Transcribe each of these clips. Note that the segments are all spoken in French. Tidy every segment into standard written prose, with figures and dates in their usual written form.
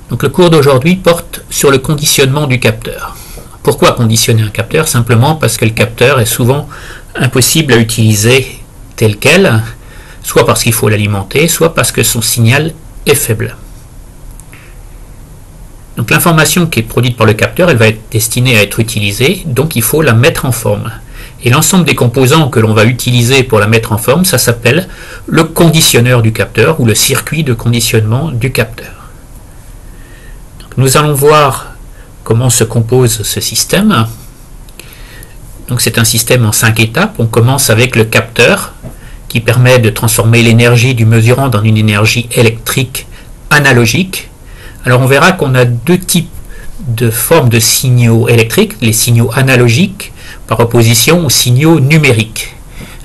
Donc le cours d'aujourd'hui porte sur le conditionnement du capteur. Pourquoi conditionner un capteur? Simplement parce que le capteur est souvent impossible à utiliser tel quel, soit parce qu'il faut l'alimenter, soit parce que son signal est faible. Donc l'information qui est produite par le capteur, elle va être destinée à être utilisée, donc il faut la mettre en forme. Et l'ensemble des composants que l'on va utiliser pour la mettre en forme, ça s'appelle le conditionneur du capteur ou le circuit de conditionnement du capteur. Donc nous allons voir comment se compose ce système. Donc c'est un système en 5 étapes. On commence avec le capteur qui permet de transformer l'énergie du mesurant dans une énergie électrique analogique. Alors on verra qu'on a deux types de formes de signaux électriques, les signaux analogiques par opposition aux signaux numériques.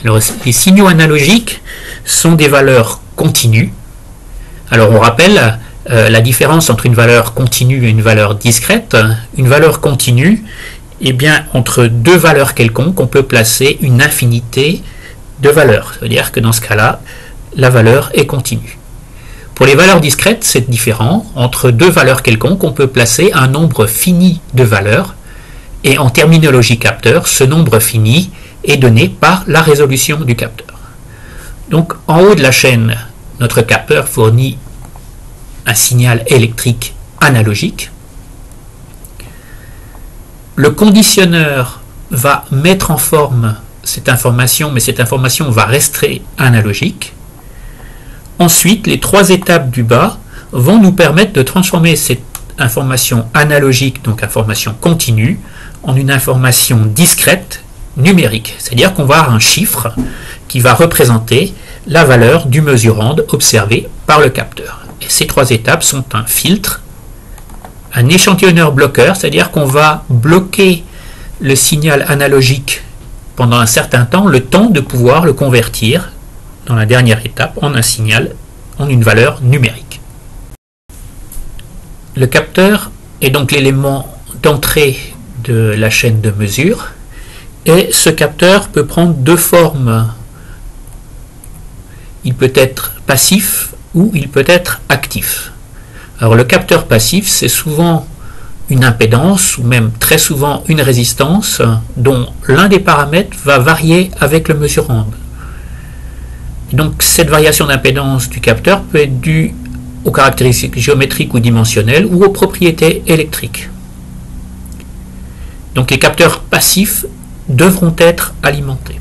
Alors les signaux analogiques sont des valeurs continues. Alors on rappelle la différence entre une valeur continue et une valeur discrète. Une valeur continue, eh bien, entre deux valeurs quelconques, on peut placer une infinité de valeurs. C'est-à-dire que dans ce cas-là, la valeur est continue. Pour les valeurs discrètes, c'est différent. Entre deux valeurs quelconques, on peut placer un nombre fini de valeurs. Et en terminologie capteur, ce nombre fini est donné par la résolution du capteur. Donc en haut de la chaîne, notre capteur fournit un signal électrique analogique. Le conditionneur va mettre en forme cette information, mais cette information va rester analogique. Ensuite, les trois étapes du bas vont nous permettre de transformer cette information analogique, donc information continue, en une information discrète numérique. C'est-à-dire qu'on va avoir un chiffre qui va représenter la valeur du mesurand observé par le capteur. Et ces trois étapes sont un filtre, un échantillonneur bloqueur, c'est-à-dire qu'on va bloquer le signal analogique pendant un certain temps, le temps de pouvoir le convertir dans la dernière étape en un signal, en une valeur numérique. Le capteur est donc l'élément d'entrée de la chaîne de mesure et ce capteur peut prendre deux formes. Il peut être passif ou il peut être actif. Alors le capteur passif, c'est souvent une impédance ou même très souvent une résistance dont l'un des paramètres va varier avec le mesurand. Donc cette variation d'impédance du capteur peut être due aux caractéristiques géométriques ou dimensionnelles ou aux propriétés électriques. Donc les capteurs passifs devront être alimentés.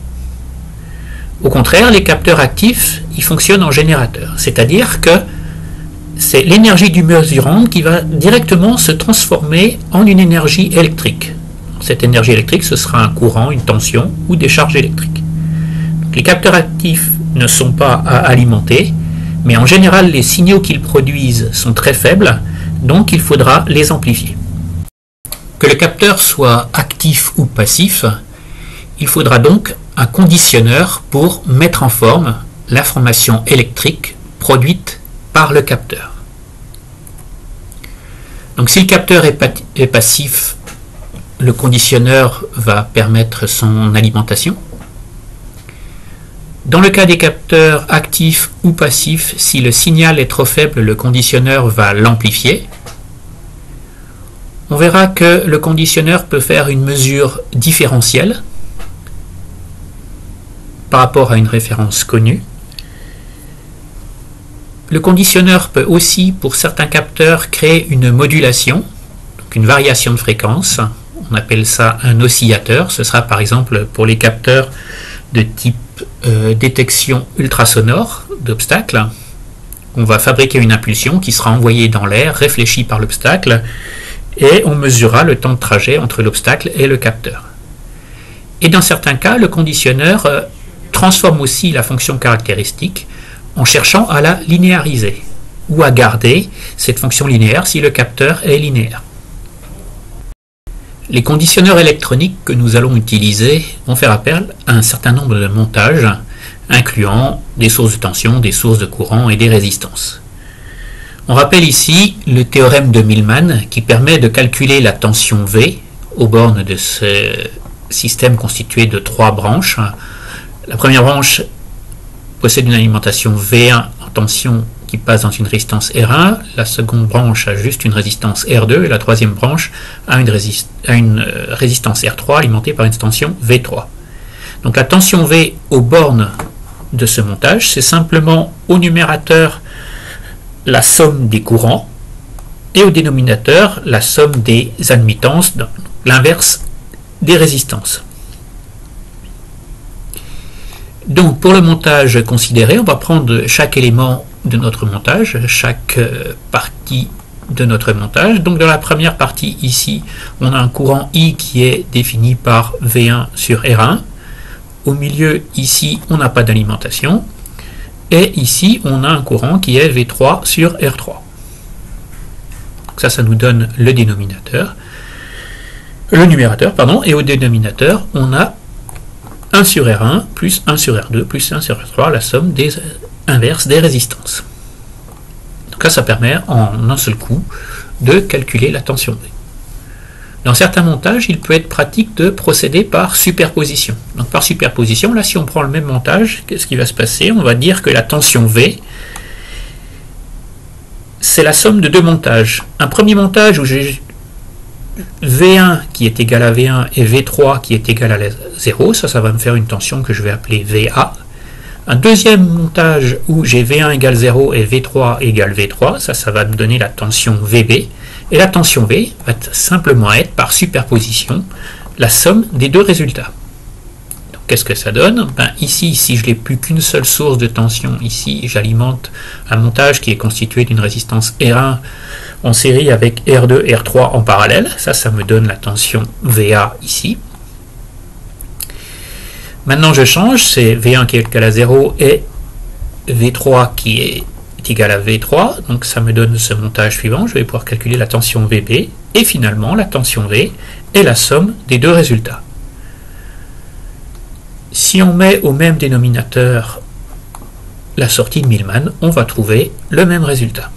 Au contraire, les capteurs actifs, ils fonctionnent en générateur, c'est-à-dire que c'est l'énergie du mesurant qui va directement se transformer en une énergie électrique. Cette énergie électrique, ce sera un courant, une tension ou des charges électriques. Donc, les capteurs actifs ne sont pas à alimenter, mais en général, les signaux qu'ils produisent sont très faibles, donc il faudra les amplifier. Que le capteur soit actif ou passif, il faudra donc un conditionneur pour mettre en forme l'information électrique produite par le capteur. Donc si le capteur est passif, le conditionneur va permettre son alimentation. Dans le cas des capteurs actifs ou passifs, si le signal est trop faible, le conditionneur va l'amplifier. On verra que le conditionneur peut faire une mesure différentielle par rapport à une référence connue. Le conditionneur peut aussi, pour certains capteurs, créer une modulation, donc une variation de fréquence. On appelle ça un oscillateur. Ce sera par exemple pour les capteurs de type détection ultrasonore d'obstacles. On va fabriquer une impulsion qui sera envoyée dans l'air, réfléchie par l'obstacle, et on mesurera le temps de trajet entre l'obstacle et le capteur. Et dans certains cas, le conditionneur transforme aussi la fonction caractéristique en cherchant à la linéariser ou à garder cette fonction linéaire si le capteur est linéaire. Les conditionneurs électroniques que nous allons utiliser vont faire appel à un certain nombre de montages incluant des sources de tension, des sources de courant et des résistances. On rappelle ici le théorème de Millman qui permet de calculer la tension V aux bornes de ce système constitué de 3 branches. La première branche possède une alimentation V1 en tension qui passe dans une résistance R1, la seconde branche a juste une résistance R2 et la troisième branche a une résistance R3 alimentée par une tension V3. Donc la tension V aux bornes de ce montage, c'est simplement au numérateur la somme des courants et au dénominateur la somme des admittances, l'inverse des résistances. Donc pour le montage considéré, on va prendre chaque élément de notre montage, chaque partie de notre montage. Donc dans la première partie ici, on a un courant I qui est défini par V1 sur R1. Au milieu ici, on n'a pas d'alimentation. Et ici, on a un courant qui est V3 sur R3. Donc ça nous donne le numérateur, et au dénominateur, on a 1 sur R1 plus 1 sur R2 plus 1 sur R3, la somme des inverses des résistances. Donc là, ça permet en un seul coup de calculer la tension V. Dans certains montages, il peut être pratique de procéder par superposition. Donc par superposition, là, si on prend le même montage, qu'est-ce qui va se passer? On va dire que la tension V, c'est la somme de deux montages. Un premier montage où j'ai V1 qui est égal à V1 et V3 qui est égal à 0, ça va me faire une tension que je vais appeler VA. Un deuxième montage où j'ai V1 égale 0 et V3 égale V3, ça va me donner la tension VB. Et la tension V va simplement être, par superposition, la somme des deux résultats. Donc qu'est-ce que ça donne? Ici, si je n'ai plus qu'une seule source de tension, ici j'alimente un montage qui est constitué d'une résistance R1 en série avec R2 et R3 en parallèle. Ça me donne la tension VA ici. Maintenant je change, c'est V1 qui est égal à 0 et V3 qui est égal à V3, donc ça me donne ce montage suivant. Je vais pouvoir calculer la tension VB, et finalement la tension V est la somme des deux résultats. Si on met au même dénominateur la sortie de Millman, on va trouver le même résultat.